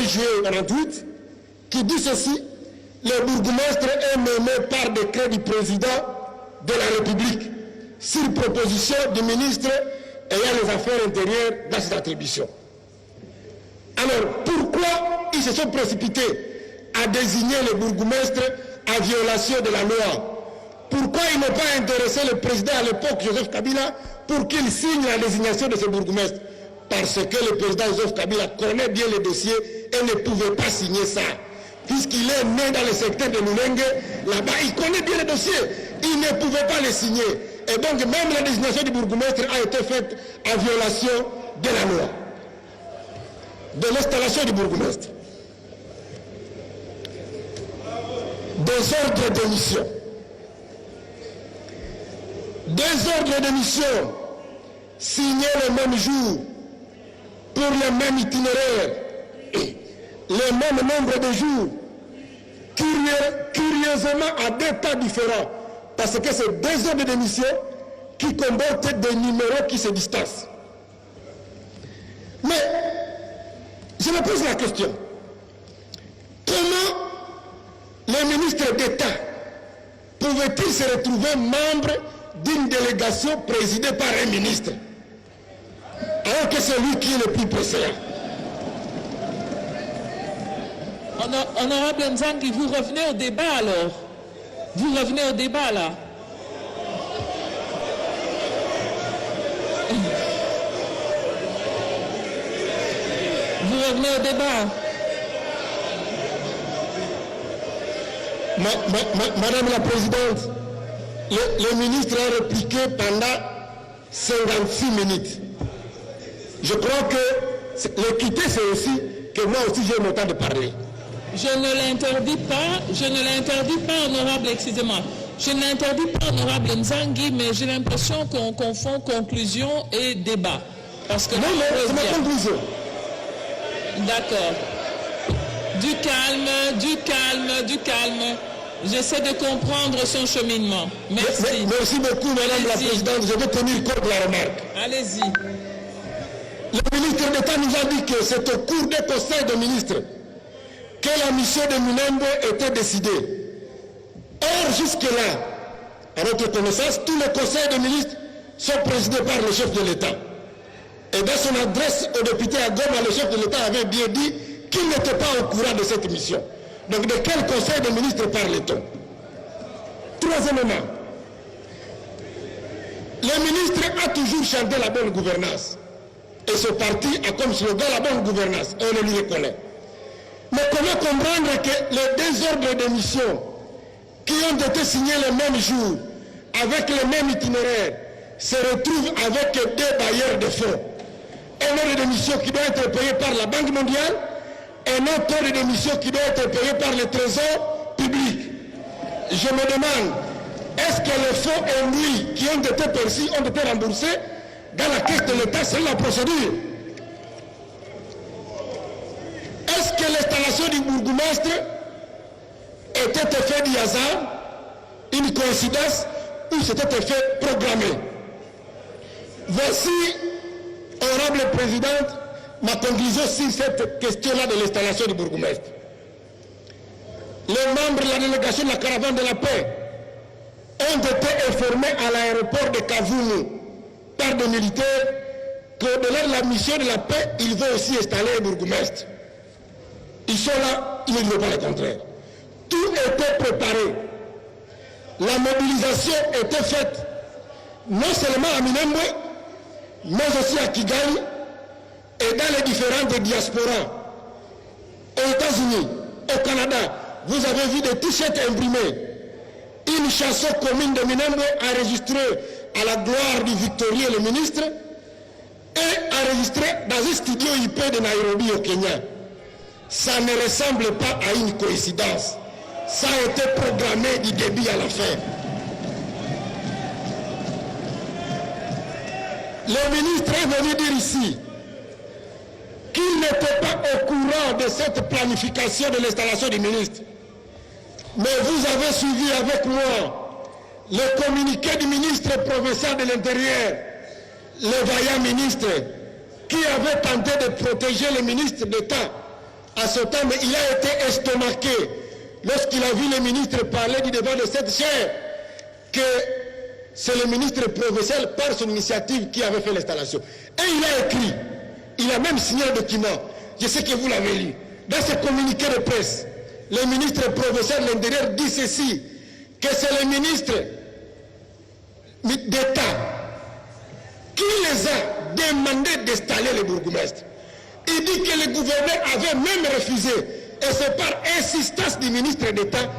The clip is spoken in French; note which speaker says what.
Speaker 1: juillet 1948 qui dit ceci: le bourgmestre est nommé par décret du président de la République sur proposition du ministre ayant les affaires intérieures dans ses attributions. Alors, pourquoi ils se sont précipités à désigner le bourgmestre en violation de la loi? Pourquoi ils n'ont pas intéressé le président à l'époque, Joseph Kabila, pour qu'il signe la désignation de ce bourgmestre? Parce que le président Joseph Kabila connaît bien le dossier et ne pouvait pas signer ça. Puisqu'il est né dans le secteur de Lulenge, là-bas, il connaît bien le dossier. Il ne pouvait pas le signer. Et donc, même la désignation du bourgmestre a été faite en violation de la loi. De l'installation du bourgmestre. Des ordres de mission. Des ordres de mission signés le même jour, pour le même itinéraire, le même nombre de jours, curieusement à des temps différents, parce que c'est deux ordres de mission qui comportent des numéros qui se distancent. Mais je me pose la question, comment les ministres d'État pouvaient-ils se retrouver membres d'une délégation présidée par un ministre, alors que c'est lui qui est le plus précédent?
Speaker 2: Honorable Nzangi, vous revenez au débat alors? Vous revenez au débat là? Vous revenez au débat?
Speaker 1: Madame la Présidente, le ministre a répliqué pendant 56 minutes. Je crois que l'équité, c'est aussi que moi aussi j'ai le temps de parler.
Speaker 2: Je ne l'interdis pas, honorable, excusez-moi. Je ne l'interdis pas, honorable Nzangi, mais j'ai l'impression qu'on confond conclusion et débat. Parce que
Speaker 1: non, c'est ma conclusion.
Speaker 2: D'accord. Du calme, du calme, du calme. J'essaie de comprendre son cheminement. Merci.
Speaker 1: Merci beaucoup, Madame la Présidente. Je vais tenir compte de la remarque.
Speaker 2: Allez-y.
Speaker 1: Le ministre d'État nous a dit que c'est au cours des conseils de ministres que la mission de Minembwe était décidée. Or, jusque-là, à notre connaissance, tous les conseils de ministres sont présidés par le chef de l'État. Et dans son adresse au député à Goma, le chef de l'État avait bien dit qu'il n'était pas au courant de cette mission. Donc, de quel conseil de ministres parle-t-on? Troisièmement, le ministre a toujours chanté la bonne gouvernance. Et ce parti a comme slogan la bonne gouvernance. Et on le lui reconnaît. Mais comment comprendre que les deux ordres de mission qui ont été signés le même jour, avec le même itinéraire, se retrouvent avec deux bailleurs de fonds? Un ordre de mission qui doit être payé par la Banque mondiale, un autre ordre de mission qui doit être payé par le Trésor public. Je me demande, est-ce que les fonds induits qui ont été perçus ont été remboursés dans la caisse de l'État? C'est la procédure. Est-ce que l'installation du bourgmestre était fait du hasard, une coïncidence, ou c'était fait programmé? Voici, honorable présidente, ma conclusion sur cette question-là de l'installation du bourgmestre. Les membres de la délégation de la caravane de la paix ont été informés à l'aéroport de Kavumu par des militaires qu'au-delà de la mission de la paix, ils vont aussi installer un bourgmestre. Ils sont là, ils ne disent pas le contraire. Tout était préparé. La mobilisation était faite, non seulement à Minembwe, mais aussi à Kigali et dans les différentes diasporas. Aux États-Unis, au Canada, vous avez vu des t-shirts imprimés. Une chanson commune de Minembwe enregistrée à la gloire du Victorieux, le ministre, et enregistrée dans un studio IP de Nairobi au Kenya. Ça ne ressemble pas à une coïncidence. Ça a été programmé du début à la fin. Le ministre est venu dire ici qu'il n'était pas au courant de cette planification de l'installation du ministre. Mais vous avez suivi avec moi le communiqué du ministre provincial de l'Intérieur, le vaillant ministre, qui avait tenté de protéger le ministre d'État à ce temps, mais il a été estomaqué lorsqu'il a vu le ministre parler du devant de cette chaire, que c'est le ministre provincial par son initiative qui avait fait l'installation. Et il a écrit, il a même signé un document, je sais que vous l'avez lu, dans ce communiqué de presse, le ministre provincial de l'Intérieur dit ceci, que c'est le ministre d'État qui les a demandé d'installer les bourgmestres. Il dit que le gouverneur avait même refusé, et c'est par insistance du ministre d'État